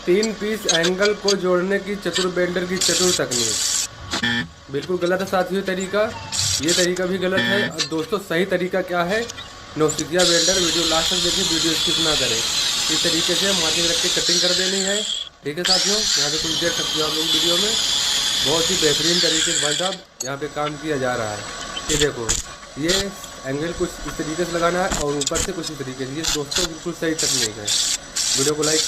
3 piece angle को जोड़ने की चतुर वेल्डर की चतुर तकनीक। बिल्कुल गलत है साथियों तरीका, ये तरीका भी गलत है। और दोस्तों सही तरीका क्या है, नौसिखिया वेल्डर। वीडियो लास्ट तक देखिए, वीडियो स्किप ना करें। इस तरीके से मार्जिन रख के कटिंग कर देनी है। ठीक है साथियों, यहाँ पे कुछ देख सकते हो आप लोग वीडियो में, बहुत ही बेहतरीन तरीके से भाई साहब यहाँ पे काम किया जा रहा है। ये देखो, ये एंगल कुछ इस तरीके से लगाना है और ऊपर से कुछ इस तरीके से। ये दोस्तों बिल्कुल सही तकनीक है। वीडियो को लाइक